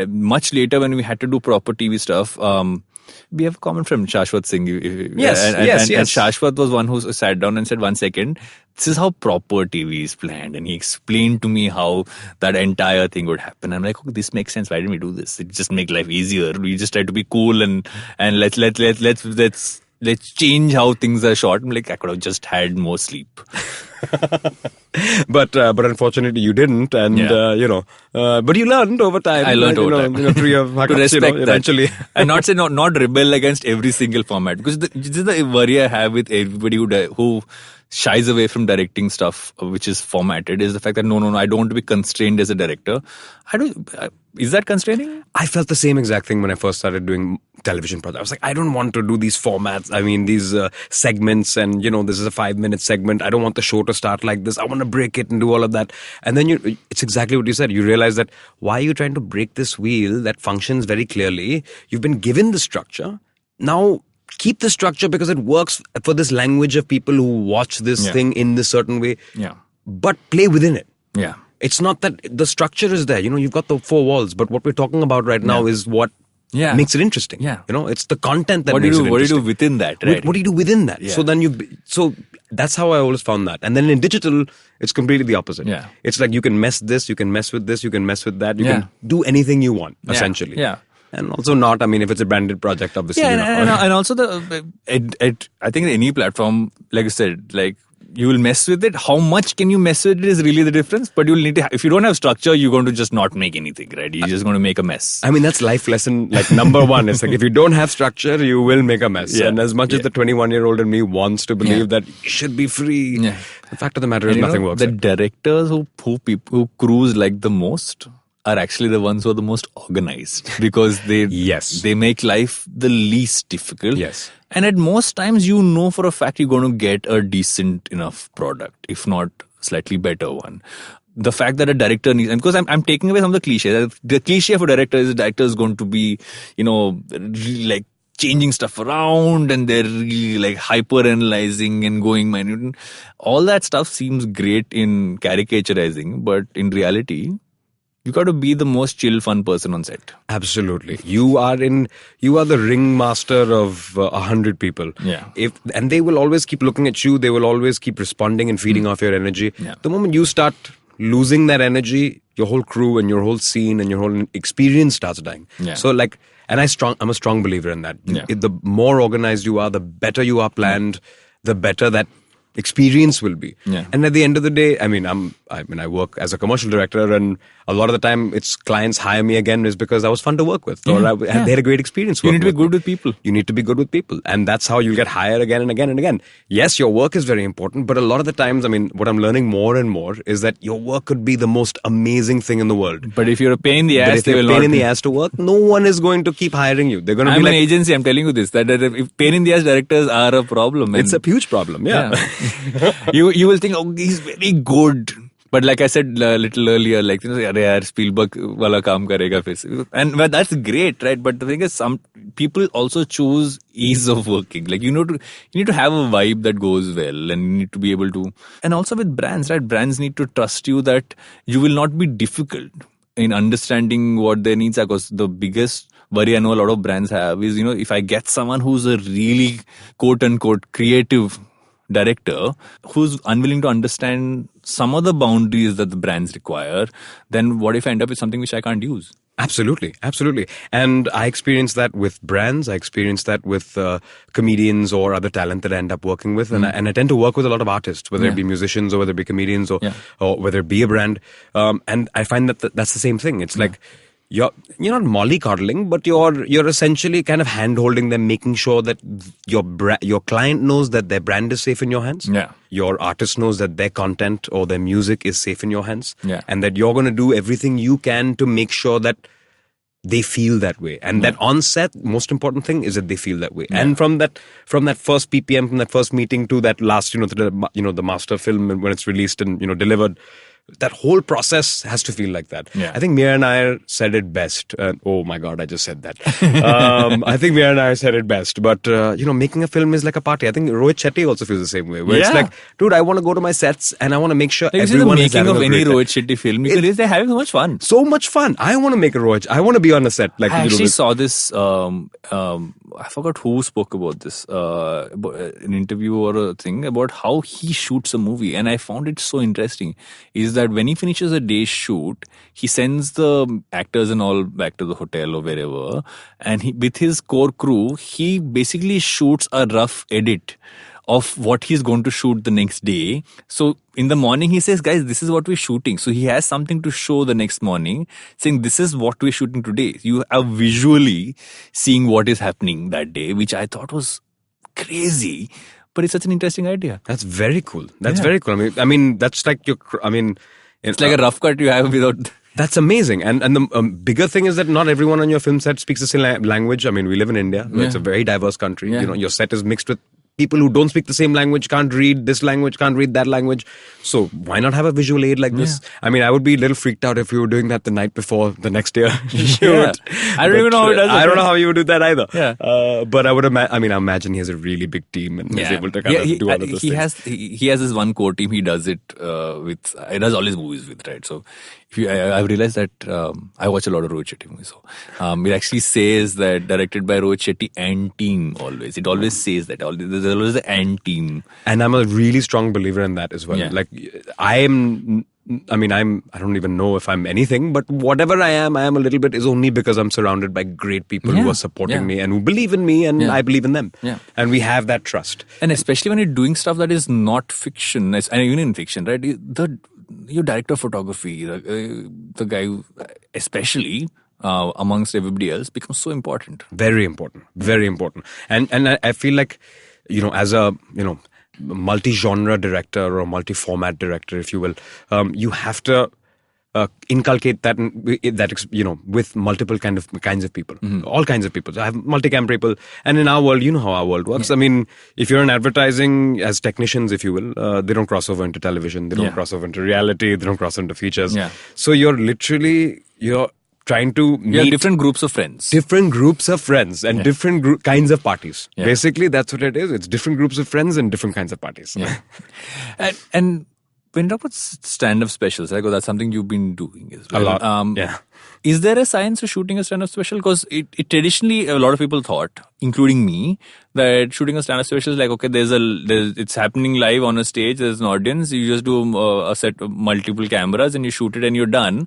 much later when we had to do proper TV stuff, we have a common friend, Shashwat Singh. Yes. And Shashwat was one who sat down and said, 1 second, this is how proper TV is planned. And he explained to me how that entire thing would happen. I'm like, okay, this makes sense. Why didn't we do this? It just make life easier. We just try to be cool and let's change how things are shot. I'm like, I could have just had more sleep. But unfortunately you didn't, and but you learned over time. I learned over time. Through your to respect that eventually. And not rebel against every single format, because this is the worry I have with everybody who shies away from directing stuff which is formatted, is the fact that no, I don't want to be constrained as a director. Is that constraining? I felt the same exact thing when I first started doing television projects. I was like, I don't want to do these formats. I mean, these segments, and this is a 5-minute segment. I don't want the show to start like this. I want to break it and do all of that. And then it's exactly what you said. You realize that why are you trying to break this wheel that functions very clearly? You've been given the structure. Now keep the structure because it works for this language of people who watch this thing in this certain way. Yeah. But play within it. Yeah. It's not that the structure is there. You've got the 4 walls, but what we're talking about right now is what makes it interesting. Yeah. It's the content that makes it interesting. What do you do within that, right? What do you do within that? Yeah. So that's how I always found that. And then in digital, it's completely the opposite. Yeah. It's like you can mess this, you can mess with this, you can mess with that. You can do anything you want, essentially. Yeah. And also not, if it's a branded project, obviously. Yeah, and also I think any platform, like I said, like you will mess with it. How much can you mess with it is really the difference. But you'll need to, if you don't have structure, you're going to just not make anything, right? You're just going to make a mess. That's life lesson, like number one. It's like, if you don't have structure, you will make a mess. Yeah. And as much as the 21-year-old in me wants to believe that you should be free, the fact of the matter is nothing works. The directors who cruise like the most are actually the ones who are the most organized, because they make life the least difficult. Yes. And at most times, for a fact you're going to get a decent enough product, if not slightly better one. The fact that a director needs, and because I'm taking away some of the cliches. The cliche of a director is going to be, like changing stuff around, and they're really like hyper analyzing and going minute. All that stuff seems great in caricaturizing, but in reality, you got to be the most chill, fun person on set. Absolutely. You are the ringmaster of 100 people. Yeah. And they will always keep looking at you. They will always keep responding and feeding off your energy. Yeah. The moment you start losing that energy, your whole crew and your whole scene and your whole experience starts dying. Yeah. So I'm a strong believer in that. Yeah. The more organized you are, the better you are planned, the better that experience will be. Yeah. And at the end of the day, I work as a commercial director, and a lot of the time it's clients hire me again is because I was fun to work with, or they had a great experience. You need to be good with people. You need to be good with people, and that's how you'll get hired again and again and again. Yes, your work is very important, but a lot of the times, what I'm learning more and more is that your work could be the most amazing thing in the world. But if you're a pain in the ass, the ass to work, no one is going to keep hiring you. They're going to be an agency. I'm telling you this, that if pain in the ass directors are a problem, it's a huge problem. Yeah. you will think, oh, he's very good. But like I said a little earlier, like, Spielberg wala kaam karega phir. And that's great, right? But the thing is, some people also choose ease of working. Like, you need to have a vibe that goes well, and you need to be able to. And also with brands, right? Brands need to trust you that you will not be difficult in understanding what their needs are. Because the biggest worry I know a lot of brands have is, if I get someone who's a really quote unquote creative director who's unwilling to understand some of the boundaries that the brands require, then what if I end up with something which I can't use? Absolutely. And I experience that with brands. I experience that with comedians or other talent that I end up working with. And I tend to work with a lot of artists, whether it be musicians or whether it be comedians or whether it be a brand. And I find that that's the same thing. It's like, you're not mollycoddling, but you're essentially kind of hand-holding them, making sure that your client knows that their brand is safe in your hands. Yeah. Your artist knows that their content or their music is safe in your hands. Yeah. And that you're going to do everything you can to make sure that they feel that way. And that on set, most important thing is that they feel that way. Yeah. And from that first PPM, from that first meeting to that last, the master film when it's released and, delivered, that whole process has to feel like that. Yeah. I think Mia and I said it best. Oh my God, I just said that. I think Mia and I said it best. But, making a film is like a party. I think Rohit Shetty also feels the same way. Where it's like, dude, I want to go to my sets and I want to make sure everyone is having a great time. The making of any Rohit Shetty film, you realize they're having so much fun. So much fun. I want to make a Rohit. I want to be on a set. Like I actually saw this, I forgot who spoke about this, an interview or a thing about how he shoots a movie. And I found it so interesting is that when he finishes a day's shoot, he sends the actors and all back to the hotel or wherever. And with his core crew, he basically shoots a rough edit of what he's going to shoot the next day. So in the morning, he says, guys, this is what we're shooting. So he has something to show the next morning, saying, this is what we're shooting today. You are visually seeing what is happening that day, which I thought was crazy. But it's such an interesting idea. That's very cool. That's very cool. I mean, that's like it's like a rough cut you have without... That's amazing. And the bigger thing is that not everyone on your film set speaks the same language. I mean, we live in India. It's a very diverse country. Yeah. Your set is mixed with people who don't speak the same language, can't read this language, can't read that language. So why not have a visual aid like this? I mean, I would be a little freaked out if you were doing that the night before the next day. I don't even know how he does it. I don't know how you would do that either. Yeah. But I would imagine he has a really big team and is able to kind of do all of those things. He has this one core team he does it with. He does all his movies with, right? So I've realized that I watch a lot of Rohit Shetty movies. So it actually says that directed by Rohit Shetty and team always. It always says that. There's always the and team. And I'm a really strong believer in that as well. Yeah. Like I don't even know if I'm anything, but whatever I am a little bit is only because I'm surrounded by great people who are supporting me and who believe in me and I believe in them. Yeah. And we have that trust. And especially when you're doing stuff that is not fiction, and even in fiction, right? Your director of photography, the guy who, especially amongst everybody else, becomes so important. Very important. Very important. And I feel like, as a, multi-genre director or multi-format director, if you will, you have to inculcate that with multiple kinds of people, all kinds of people. So I have multicam people, and in our world, you know how our world works. I mean, if you're in advertising as technicians, if you will, they don't cross over into television, they don't cross over into reality, they don't cross into features. So you're trying to meet different groups of friends. And different kinds of parties. Basically, that's what it is. It's different groups of friends and different kinds of parties. And when you talk about stand-up specials, right? That's something you've been doing as well. A lot. Is there a science to shooting a stand-up special? Because it traditionally, a lot of people thought, including me, that shooting a stand-up special is like, okay, it's happening live on a stage, there's an audience, you just do a set of multiple cameras and you shoot it and you're done.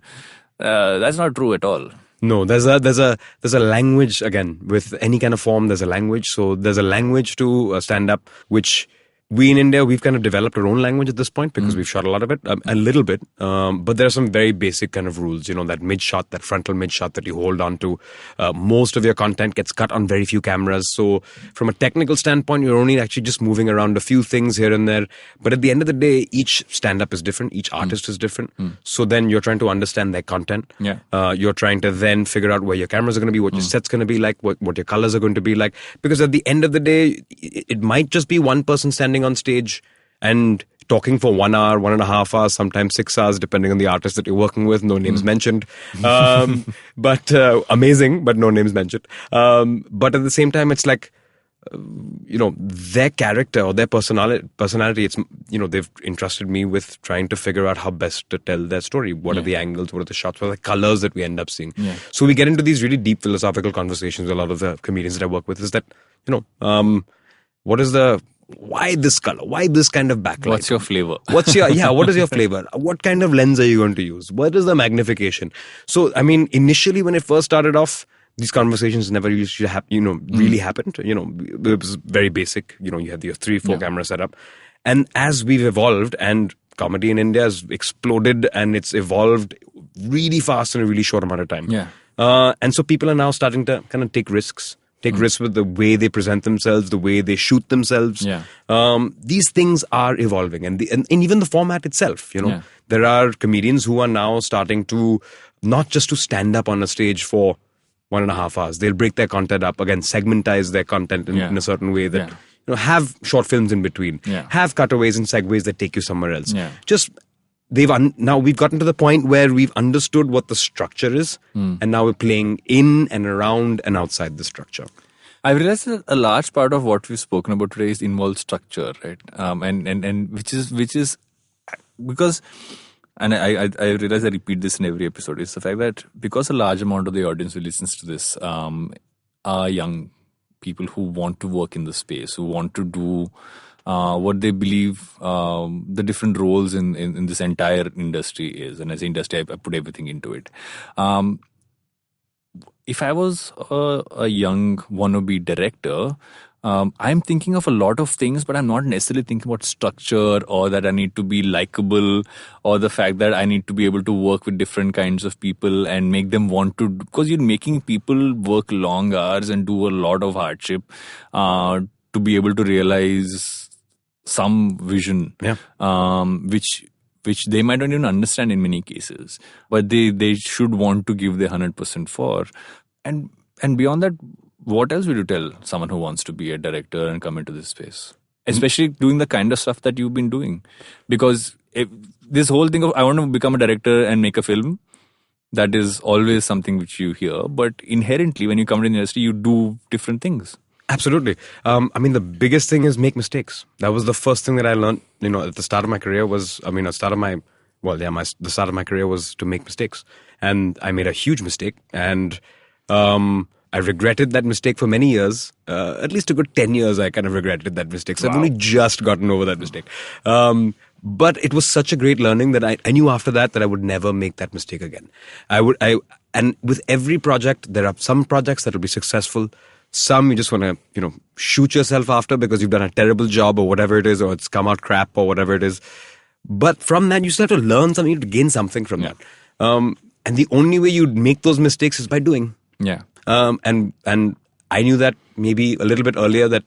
That's not true at all. No, there's a language, again, with any kind of form, there's a language. So there's a language to stand-up, which we in India, we've kind of developed our own language at this point because we've shot a lot of it, a little bit. But there are some very basic kind of rules, that mid-shot, that frontal mid-shot that you hold on to. Most of your content gets cut on very few cameras. So from a technical standpoint, you're only actually just moving around a few things here and there. But at the end of the day, each stand-up is different. Each artist is different. So then you're trying to understand their content. You're trying to then figure out where your cameras are going to be, what your set's going to be like, what your colors are going to be like. Because at the end of the day, it might just be one person standing on stage and talking for 1 hour, 1.5 hours, sometimes 6 hours, depending on the artist that you're working with. No names mentioned. But amazing, but no names mentioned. But at the same time, it's like, their character or their personality, it's, they've entrusted me with trying to figure out how best to tell their story. What are the angles? What are the shots? What are the colors that we end up seeing? So we get into these really deep philosophical conversations. A lot of the comedians that I work with is that, why this color? Why this kind of backlight? What's your flavor? What is your flavor? What kind of lens are you going to use? What is the magnification? So, I mean, initially when it first started off, these conversations never used to really happened. It was very basic. You had your 3-4 camera setup. And as we've evolved and comedy in India has exploded and it's evolved really fast in a really short amount of time. And so people are now starting to kind of take risks with the way they present themselves, the way they shoot themselves. These things are evolving, and even the format itself. There are comedians who are now starting to not just to stand up on a stage for 1.5 hours. They'll break their content up again, segmentize their content in a certain way that have short films in between, have cutaways and segues that take you somewhere else. Just now we've gotten to the point where we've understood what the structure is, and now we're playing in and around and outside the structure. I've realized that a large part of what we've spoken about today involves structure, right? And which is because, and I realize I repeat this in every episode, is the fact that because a large amount of the audience who listens to this are young people who want to work in the space, who want to do what they believe the different roles in this entire industry is. And as an industry, I put everything into it. If I was a young wannabe director, I'm thinking of a lot of things, but I'm not necessarily thinking about structure or that I need to be likable or the fact that I need to be able to work with different kinds of people and make them want to, because you're making people work long hours and do a lot of hardship to be able to realize some vision, which they might not even understand in many cases, but they should want to give their 100% for. And beyond that, what else would you tell someone who wants to be a director and come into this space? Especially doing the kind of stuff that you've been doing. Because this whole thing of I want to become a director and make a film, that is always something which you hear. But inherently, when you come to the industry, you do different things. Absolutely. The biggest thing is make mistakes. That was the first thing that I learned, at the start of my career the start of my career was to make mistakes. And I made a huge mistake. And I regretted that mistake for many years. At least a good 10 years, I kind of regretted that mistake. So I've only just gotten over that mistake. But it was such a great learning that I knew after that I would never make that mistake again. And with every project, there are some projects that will be successful. Some you just want to, shoot yourself after because you've done a terrible job or whatever it is, or it's come out crap or whatever it is. But from that, you still have to learn something, you have to gain something from that. And the only way you'd make those mistakes is by doing. Yeah. And I knew that maybe a little bit earlier that,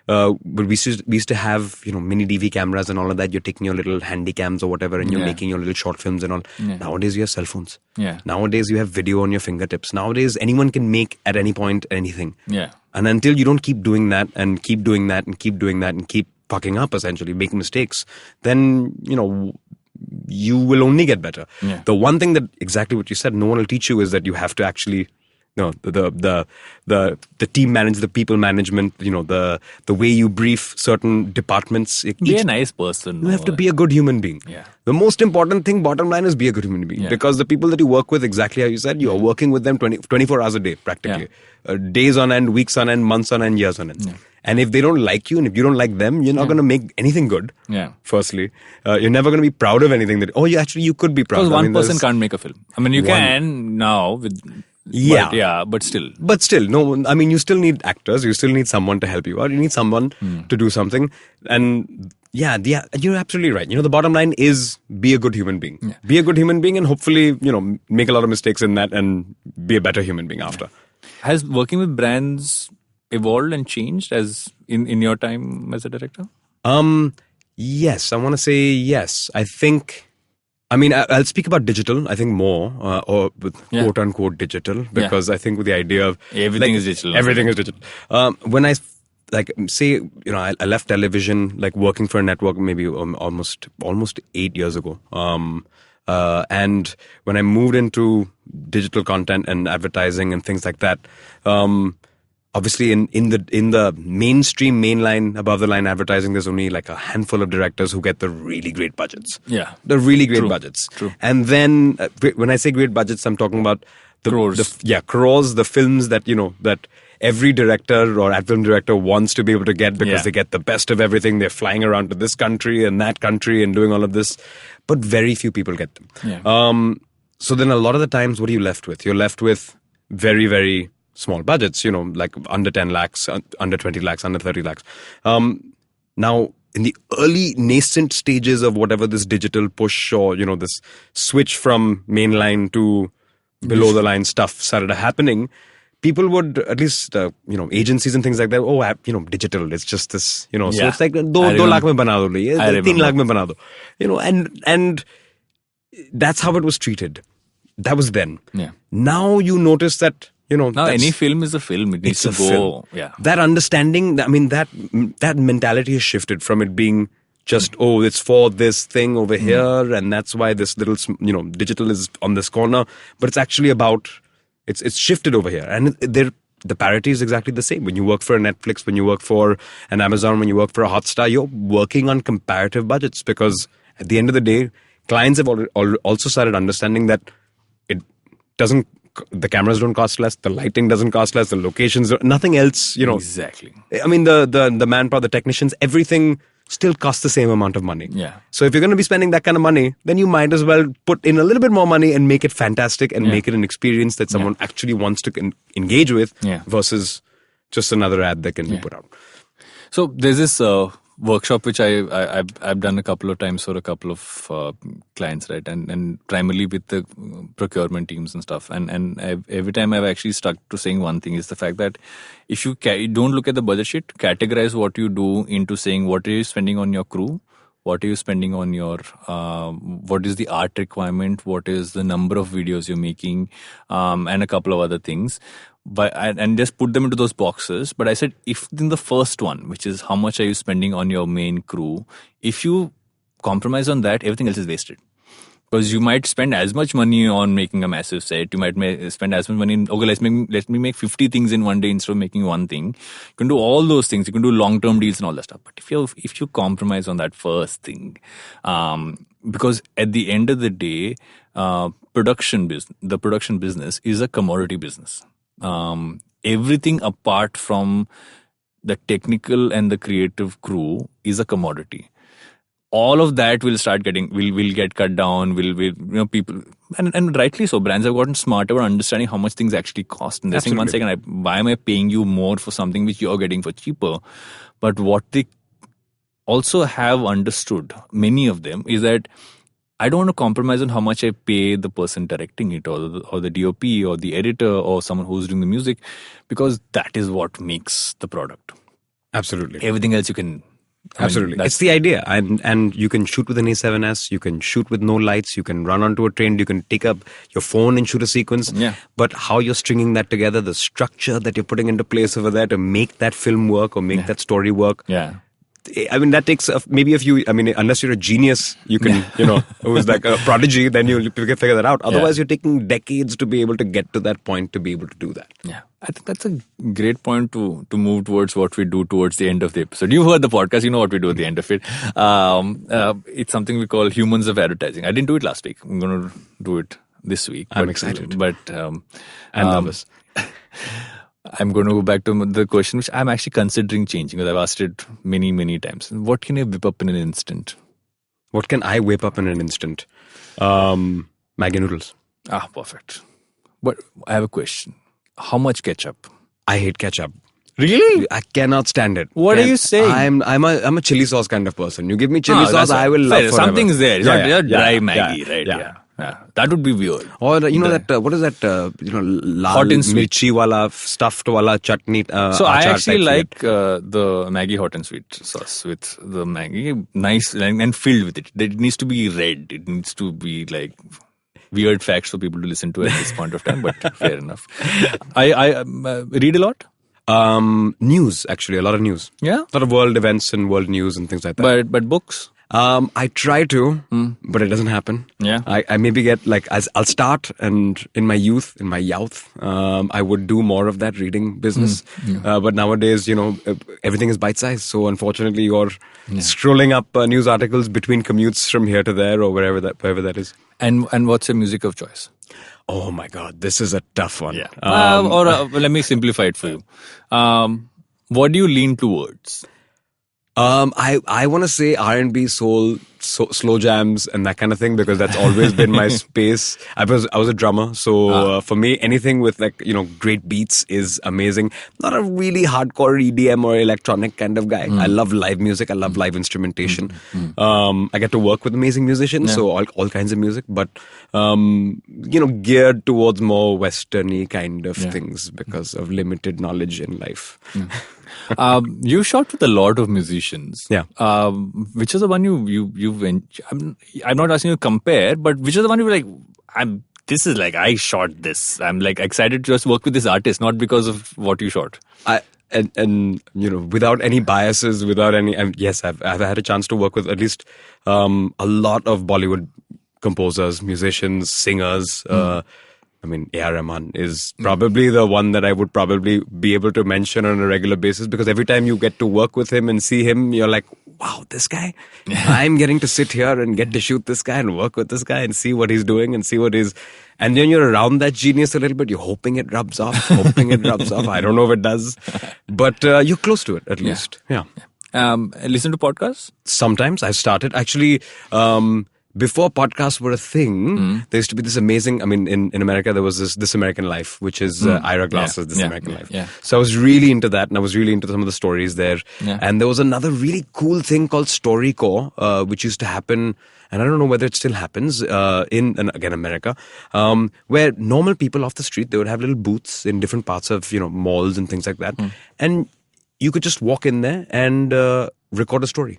but we used to have, mini DV cameras and all of that. You're taking your little handy cams or whatever and you're making your little short films and all. Yeah. Nowadays you have cell phones. Yeah. Nowadays you have video on your fingertips. Nowadays anyone can make at any point anything. Yeah. And until you don't keep doing that and keep doing that and keep doing that and keep fucking up, essentially making mistakes, then, you will only get better. Yeah. The one thing that exactly what you said, no one will teach you is that you have to actually the team manage, the people management, the way you brief certain departments. Be a nice person. You have to be a good human being. Yeah. The most important thing, bottom line, is be a good human being. Yeah. Because the people that you work with, exactly how you said, you are working with them 24 hours a day, practically. Yeah. Days on end, weeks on end, months on end, years on end. Yeah. And if they don't like you and if you don't like them, you're not going to make anything good. Yeah. Firstly, you're never going to be proud of anything that, you could be proud. Because one person can't make a film. You can now with... But still, no. You still need actors. You still need someone to help you out. You need someone to do something. And you're absolutely right. The bottom line is be a good human being. Yeah. Be a good human being, and hopefully, make a lot of mistakes in that and be a better human being after. Has working with brands evolved and changed as in your time as a director? Yes, I want to say yes. I think. I'll speak about digital, I think more, or with quote unquote digital, because I think with the idea of... Everything is digital. Everything is digital. When I, say, I left television, working for a network maybe almost 8 years ago. And when I moved into digital content and advertising and things like that, obviously in the mainstream, mainline, above the line advertising, there's only a handful of directors who get the really great budgets. Yeah. The really great budgets. True. And then when I say great budgets, I'm talking about crores. Crores, the films that, that every director or ad film director wants to be able to get because they get the best of everything. They're flying around to this country and that country and doing all of this, but very few people get them. Yeah. So then a lot of the times, what are you left with? You're left with very, very small budgets, under 10 lakhs, under 20 lakhs, under 30 lakhs. Now, in the early nascent stages of whatever this digital push or, this switch from mainline to below the line stuff started happening, people would, at least, agencies and things like that, digital, it's just this, so it's like, 2 lakh mein bana do, 3 lakh mein bana do, and that's how it was treated. That was then. Yeah. Now you notice that, now any film is a film. It needs to go. Film. Yeah. That understanding, that mentality has shifted from it being just, it's for this thing over here, and that's why this little, digital is on this corner. But it's actually about, it's shifted over here. And the parity is exactly the same. When you work for a Netflix, when you work for an Amazon, when you work for a Hotstar, you're working on comparative budgets, because at the end of the day, clients have also started understanding that the cameras don't cost less, the lighting doesn't cost less, the locations, nothing else, Exactly. I mean, the manpower, the technicians, everything still costs the same amount of money. Yeah. So if you're going to be spending that kind of money, then you might as well put in a little bit more money and make it fantastic and make it an experience that someone actually wants to engage with versus just another ad that can be put out. So there's this workshop which I've done a couple of times for a couple of clients, right, and primarily with the procurement teams and stuff. And every time I've actually stuck to saying one thing is the fact that if you don't look at the budget sheet, categorize what you do into saying what are you spending on your crew, what are you spending on your what is the art requirement, what is the number of videos you're making, and a couple of other things. And just put them into those boxes. But I said, if in the first one, which is how much are you spending on your main crew, if you compromise on that, everything else is wasted. Because you might spend as much money on making a massive set. You might spend as much money in, okay, let me make 50 things in one day instead of making one thing. You can do all those things. You can do long-term deals and all that stuff. But if you compromise on that first thing, because at the end of the day, the production business is a commodity business. Everything apart from the technical and the creative crew is a commodity. All of that will get cut down. People, and rightly so. Brands have gotten smarter about understanding how much things actually cost. And they're saying, 1 second, why am I paying you more for something which you're getting for cheaper? But what they also have understood, many of them, is that I don't want to compromise on how much I pay the person directing it, or the DOP, or the editor, or someone who's doing the music, because that is what makes the product. Absolutely. Everything else you can. Absolutely. It's the idea. And you can shoot with an A7S, you can shoot with no lights, you can run onto a train, you can take up your phone and shoot a sequence. Yeah. But how you're stringing that together, the structure that you're putting into place over there to make that film work or make that story work. Yeah. I mean, that takes maybe a few, unless you're a genius, you can, who's like a prodigy, then you can figure that out. Otherwise, you're taking decades to be able to get to that point, to be able to do that. Yeah. I think that's a great point to move towards what we do towards the end of the episode. You've heard the podcast, you know what we do at the end of it. It's something we call Humans of Advertising. I didn't do it last week. I'm going to do it this week. I'm excited. But and nervous. I'm going to go back to the question which I'm actually considering changing, because I've asked it many, many times. What can you whip up in an instant? What can I whip up in an instant? Maggi noodles. Ah, perfect. But I have a question. How much ketchup? I hate ketchup. Really? I cannot stand it. What are you saying? I'm a chili sauce kind of person. You give me chili sauce, I will love forever. Something's there. It's not dry Maggi, right? Yeah. That would be weird. Or that what is that? Lal hot and sweet. Mirchi wala stuffed wala chutney. So I actually like the Maggi hot and sweet sauce with the Maggi, nice and filled with it. It needs to be red. It needs to be like weird facts for people to listen to at this point of time. But fair enough. I read a lot. News, actually, a lot of news. Yeah, a lot of world events and world news and things like that. But books. I try to, but it doesn't happen. Yeah. I maybe get I'll start, and in my youth, I would do more of that reading business. But nowadays, everything is bite-sized. So unfortunately, you're scrolling up news articles between commutes from here to there or wherever that is. And what's your music of choice? Oh my God, this is a tough one. Yeah. Let me simplify it for you. What do you lean towards? I want to say R&B, soul, slow jams and that kind of thing, because that's always been my space. I was a drummer, so for me, anything with great beats is amazing. Not a really hardcore EDM or electronic kind of guy. I love live music. I love live instrumentation. I get to work with amazing musicians, so all kinds of music, but geared towards more Western-y kind of things because of limited knowledge in life. You shot with a lot of musicians. Yeah. Which is the one you went? I'm not asking you to compare, but which is the one you were like, I shot this. I'm like excited to just work with this artist, not because of what you shot. and without any biases, without any. Yes, I've had a chance to work with at least a lot of Bollywood composers, musicians, singers. A.R. Rahman is probably the one that I would probably be able to mention on a regular basis, because every time you get to work with him and see him, you're like, wow, this guy, I'm getting to sit here and get to shoot this guy and work with this guy and see what he's doing and see what he's... And then you're around that genius a little bit. You're hoping it rubs off, I don't know if it does, but you're close to it at least. Yeah. Listen to podcasts? Sometimes. I've started. Actually... before podcasts were a thing, there used to be this amazing, in America, there was This American Life, which is Ira Glass's This American Life. Yeah. So I was really into that, and I was really into some of the stories there. Yeah. And there was another really cool thing called Storycorps, which used to happen, and I don't know whether it still happens, in America, where normal people off the street, they would have little booths in different parts of, malls and things like that. And you could just walk in there and record a story.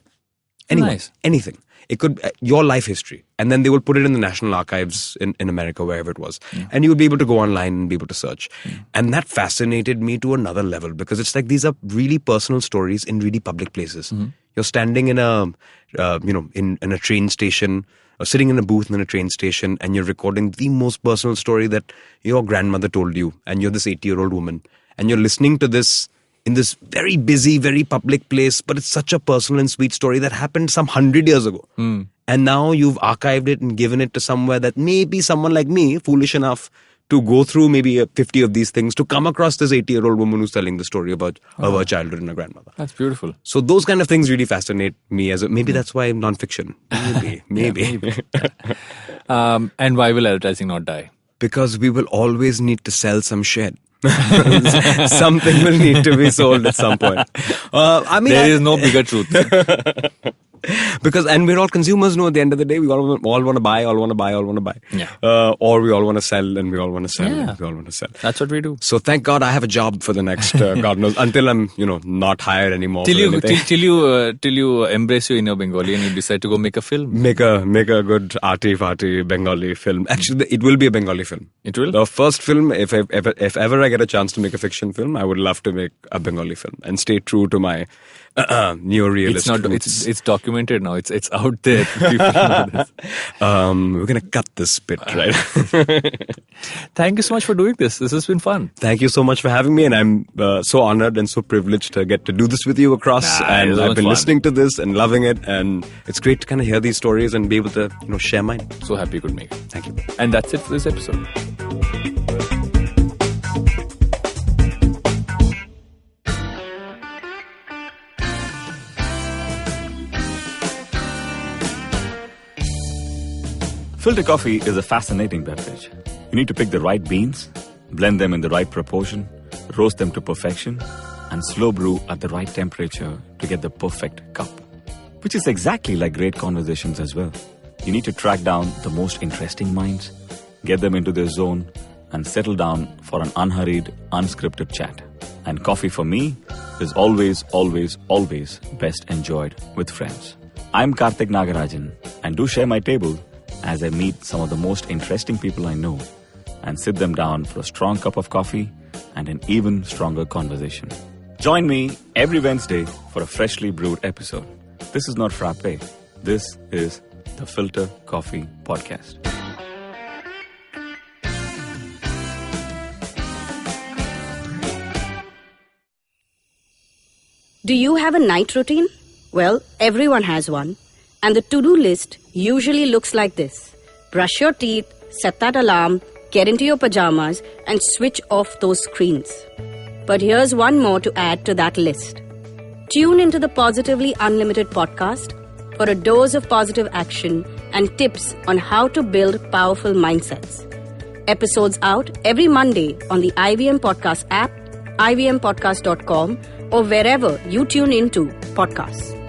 Anything. It could your life history, and then they will put it in the National Archives in America, wherever it was, and you would be able to go online and be able to search. And that fascinated me to another level, because it's like these are really personal stories in really public places. You're standing in a in a train station, or sitting in a booth in a train station, and you're recording the most personal story that your grandmother told you, and you're this 80-year-old woman, and you're listening to this in this very busy, very public place, but it's such a personal and sweet story that happened some 100 years ago. And now you've archived it and given it to somewhere that maybe someone like me, foolish enough to go through maybe 50 of these things, to come across this 80-year-old woman who's telling the story about her childhood and her grandmother. That's beautiful. So those kind of things really fascinate me. Maybe that's why I'm non-fiction. Maybe. And why will advertising not die? Because we will always need to sell some shit. Something will need to be sold at some point. There is no bigger truth. Because, and we're all consumers, at the end of the day, we all want to buy, Yeah. Or we all want to sell, and we all want to sell, Yeah. and we all want to sell. That's what we do. So thank God I have a job for the next, God knows, until I'm, not hired anymore. Till you embrace your inner Bengali and you decide to go make a film. Make a good arty-farty Bengali film. Actually, it will be a Bengali film. It will? The first film, if ever I get a chance to make a fiction film, I would love to make a Bengali film and stay true to my neo-realist roots. It's documented now. It's out there. People know this. We're gonna cut this bit, right? Thank you so much for doing this. This has been fun. Thank you so much for having me, and I'm so honored and so privileged to get to do this with you across. And I've been listening to this and loving it, and it's great to kind of hear these stories and be able to share mine. So happy you could make it. Thank you. And that's it for this episode. Filter coffee is a fascinating beverage. You need to pick the right beans, blend them in the right proportion, roast them to perfection, and slow brew at the right temperature to get the perfect cup. Which is exactly like great conversations as well. You need to track down the most interesting minds, get them into their zone, and settle down for an unhurried, unscripted chat. And coffee for me is always, always, always best enjoyed with friends. I'm Karthik Nagarajan, and do share my table as I meet some of the most interesting people I know and sit them down for a strong cup of coffee and an even stronger conversation. Join me every Wednesday for a freshly brewed episode. This is not frappe. This is the Filter Coffee Podcast. Do you have a night routine? Well, everyone has one. And the to-do list usually looks like this. Brush your teeth, set that alarm, get into your pajamas, and switch off those screens. But here's one more to add to that list. Tune into the Positively Unlimited podcast for a dose of positive action and tips on how to build powerful mindsets. Episodes out every Monday on the IVM Podcast app, ivmpodcast.com, or wherever you tune into podcasts.